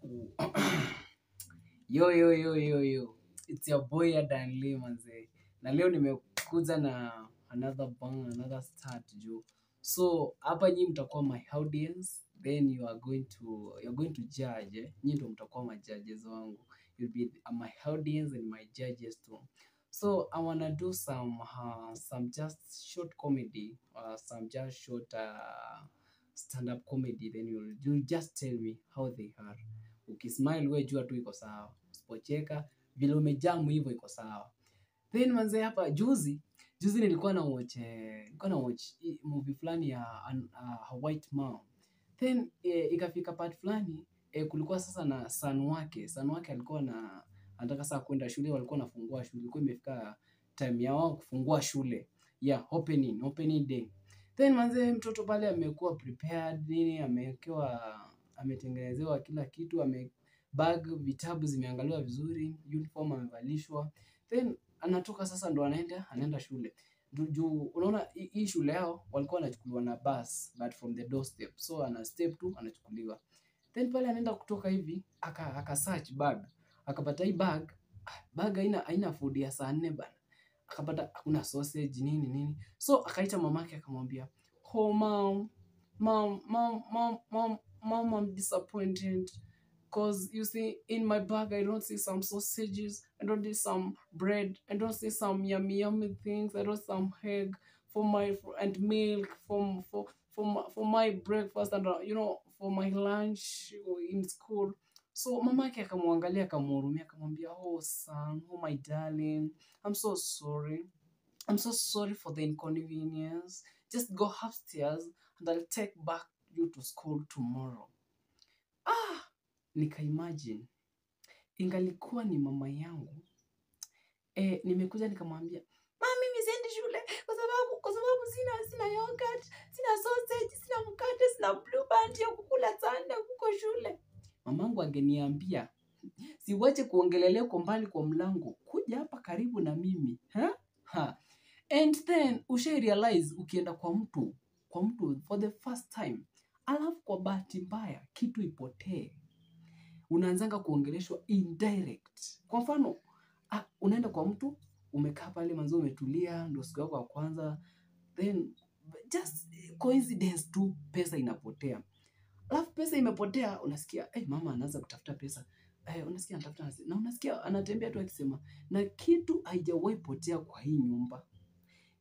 Ooh. Yo. It's your boy Adan Lee manze. Na leo nimekuja na another bang, another start juu. So hapa nyinyi mtakuwa my audience, then you're going to judge. Nyinyi ndio mtakuwa my judges wangu. You'll be my audience and my judges too. So I wanna do some just short comedy, some just short stand-up comedy. Then you'll just tell me how they are. Ukismile we jua tu iko sawa. Usipocheka vile umejamu hivyo iko sawa. Then manze hapa juzi nilikuwa na watch movie fulani ya A White Mom. Then ikafika part fulani kulikuwa sasa na son wake alikuwa anataka sasa kwenda shule, walikuwa nafungua shule, ilikuwa imefika time ya wao kufungua shule. Yeah, opening day. Then manze mtoto pale amekuwa prepared nini, ametengenezewa kila kitu, bag, vitabu zimeangaliwa vizuri, uniform amevalishwa. Then anatoka sasa ndo anaenda shule. Juu unaona hii shule yao walikuwa wanachukuliwa na bus but from the doorstep. So ana step tu anachukuliwa. Then pale anaenda kutoka hivi aka search bag. Akapata hii bag haina food ya saa 4 bana. Akapata hakuna sausage nini. So akaita mamake akamwambia, "Oh mom, I'm disappointed. Because you see, in my bag, I don't see some sausages. I don't see some bread. I don't see some yummy things. I don't see some egg and milk for my breakfast and for my lunch in school." So mamake akamwangalia akamhurumia akamwambia, "Oh son, oh my darling, I'm so sorry. I'm so sorry for the inconvenience. Just go upstairs and I'll take back you to school tomorrow." Nikaimagine ingalikuwa ni mama yangu, nimekuja nikamwambia, "Mama, mimi siendi shule kwa sababu sina yogurt, sina sausage, sina mkate, sina blue band ya kukula sana huko shule." Mamangu angeniambia, "Siwache kuongelelea kwa mbali kwa mlango, kuja hapa karibu na mimi." And then realize ukienda kwa mtu for the first time, alafu kwa bahati mbaya kitu ipotee, unaanzanga kuongeleshwa indirect. Kwa mfano, unaenda kwa mtu, umekaa pale manzo umetulia, ndio siku yako ya kwanza, then just coincidence tu pesa inapotea. Alafu pesa imepotea, unasikia, mama anaanza kutafuta pesa. Unasikia anatafuta na unasikia anatembea tu akisema, "Na kitu haijawahi potea kwa hii nyumba.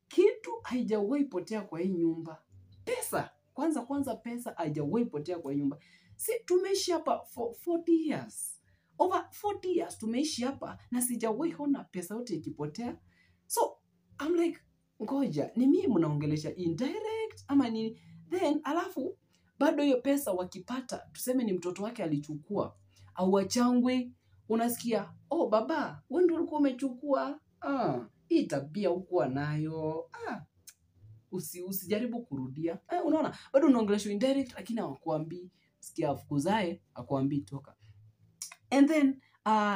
Kitu haijawahi potea kwa hii nyumba. Pesa, kwanza pesa haijawahi potea kwa hii nyumba. Si tumeishi hapa for 40 years. Over 40 years tumeishi hapa na sijawahi ona pesa yote ikipotea." So, I'm like, ngoja, ni mimi mnaongelesha indirect ama nini? Then, alafu, bado hiyo pesa wakipata, tuseme ni mtoto wake alichukua, au wachangwe, unasikia, "Oh baba, wewe ndio ulikuwa umechukua. Hii tabia hukuwa nayo. Usijaribu kurudia." Unaona, bado unaongeleshwa indirect lakini hawakuambii, sikia afukuzae, hakuambii toka. And then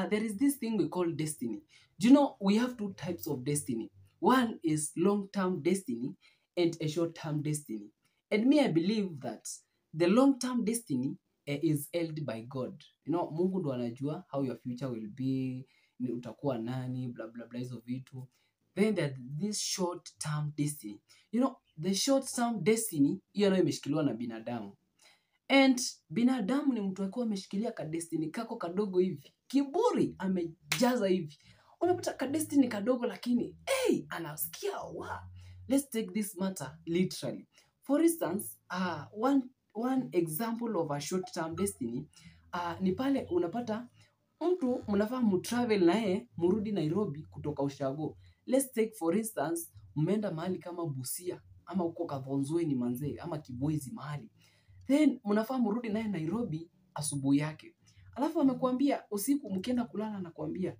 there is this thing we call destiny. Do you know we have two types of destiny? One is long-term destiny and a short-term destiny. And me, I believe that the long-term destiny is held by God. Mungu ndo anajua how your future will be, utakuwa nani, blah blah blah hizo vitu. Then there's this short-term destiny. The short-term destiny hiyo nayo imeshikiliwa na binadamu. And binadamu ni mtu akiwa ameshikilia ka destiny kako kadogo hivi. Kiburi amejaza hivi. Unapata ka destiny kadogo lakini anasikia let's take this matter literally. For instance, one example of a short-term destiny ni pale unapata mtu mnafaa mtravel naye murudi Nairobi kutoka Ushago. Let's take for instance, mmeenda mahali kama Busia ama huko Kavonzweni manze ama Kibwezi mahali. Then mnafaa mrudi naye Nairobi asubuhi yake. Alafu amekuambia usiku mkienda kulala anakuambia,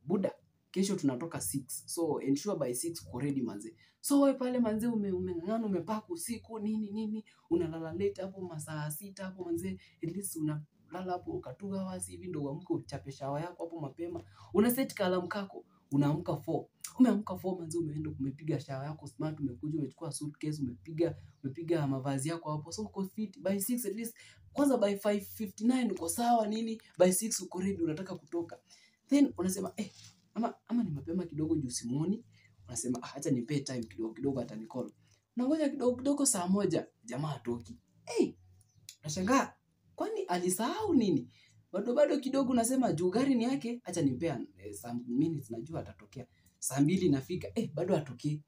"Buda, kesho tunatoka 6. So ensure by 6 uko ready manze." So wewe pale manze umeng'ang'ana umepaka usiku nini unalala late hapo masaa 6 hapo manze, at least unalala hapo 2 hours hivi ndio uamke uchape shower yako hapo mapema. Una set alarm kako. unaamka 4. Umeamka 4 manzi, umeenda umepiga shower yako smart, umekuja umechukua suitcase, umepiga mavazi yako hapo. So uko fit by 6 at least. Kwanza by 5:59 uko sawa nini? By 6 uko ready, unataka kutoka. Then unasema ama ni mapema kidogo juu simuoni. Unasema acha nipe time kidogo atanicall. Unangoja kidogo saa 1 jamaa hatoki. Nashangaa kwani alisahau nini? Bado kidogo unasema juu gari ni yake, acha nipea some minutes najua atatokea. Saa 2 inafika, bado hatokei.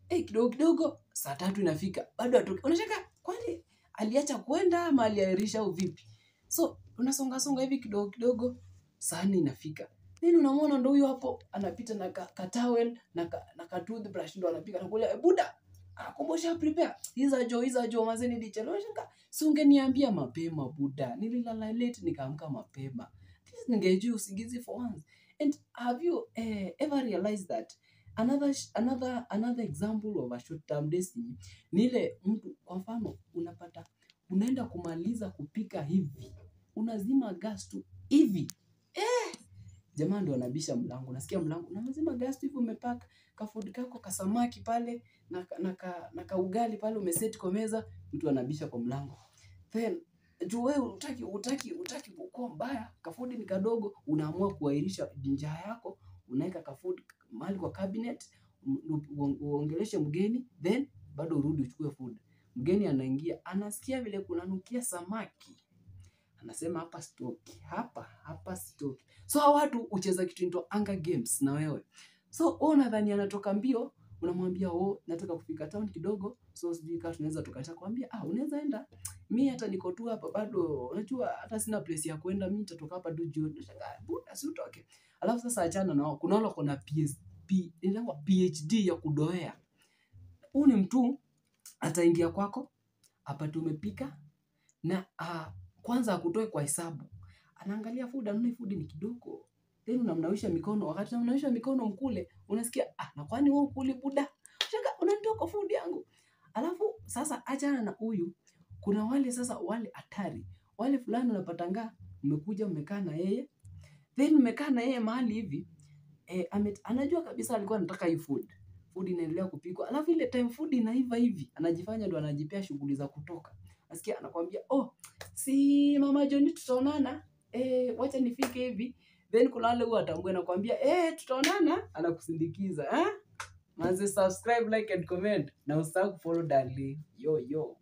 Kidogo saa 3 inafika, bado hatokei. Unashangaa kwani aliacha kwenda ama aliahirisha au vipi? So unasonga hivi kidogo saa 4 inafika. Then unamwona ndo huyo hapo anapita na ka towel na ka toothbrush ndo anapika na kule buda. Kumbosha prepare. Hiza jo mazeni dichelo. Si ungeniambia mapema buda. Nililala late nikaamka mapema. At least ningejua usingizi for once. And have you ever realized that another example of a short term destiny ni ile mtu kwa mfano unapata unaenda kumaliza kupika hivi. Unazima gas tu hivi. Jamaa ndo anabisha mlango. Nasikia mlango. Unazima gas tu hivi, umepaka kafood kako kasamaki pale na ka ugali pale umeseti kwa meza, mtu anabisha kwa mlango. Then juu wewe utaki kukua mbaya, kafood ni kadogo, unaamua kuahirisha njaa yako, unaweka kafood mahali kwa cabinet, uongeleshe mgeni, then bado urudi uchukue food. Mgeni anaingia, anasikia vile kunanukia samaki. Anasema hapa stoki, hapa stoki. So hawa watu ucheza kitu inaitwa Hunger Games na wewe. So unadhani anatoka mbio, unamwambia nataka kufika town kidogo, so sijui kama tunaweza tukaacha. Kwambia unaweza enda, mimi hata niko tu hapa bado, unajua hata sina place ya kwenda, mimi nitatoka hapa tu jioni. Nashangaa buda si utoke. Alafu sasa achana nao, kuna wale kuna PhD ya kudoea. Huyu ni mtu ataingia kwako, hapa tumepika na kwanza akutoe kwa hesabu. Anaangalia food, anaona food ni kidogo. Then unamnawisha mikono, wakati unamnawisha mikono mkule, unasikia na kwani wewe ukuli buda? Shaka unanitoa kwa food yangu. Alafu sasa achana na huyu. Kuna wale sasa wale hatari. Wale fulani unapatanga umekuja umekaa na yeye. Then umekaa na yeye mahali hivi, anajua kabisa alikuwa anataka hii food. Food inaendelea kupikwa. Alafu ile time food inaiva hivi, anajifanya ndo anajipea shughuli za kutoka. Nasikia anakuambia, si mama Johnny tutaonana. Wacha nifike hivi. Then kuna wale huwa atambue na kuambia tutaonana, anakusindikiza. Manze subscribe, like and comment na usahau follow darling. Yo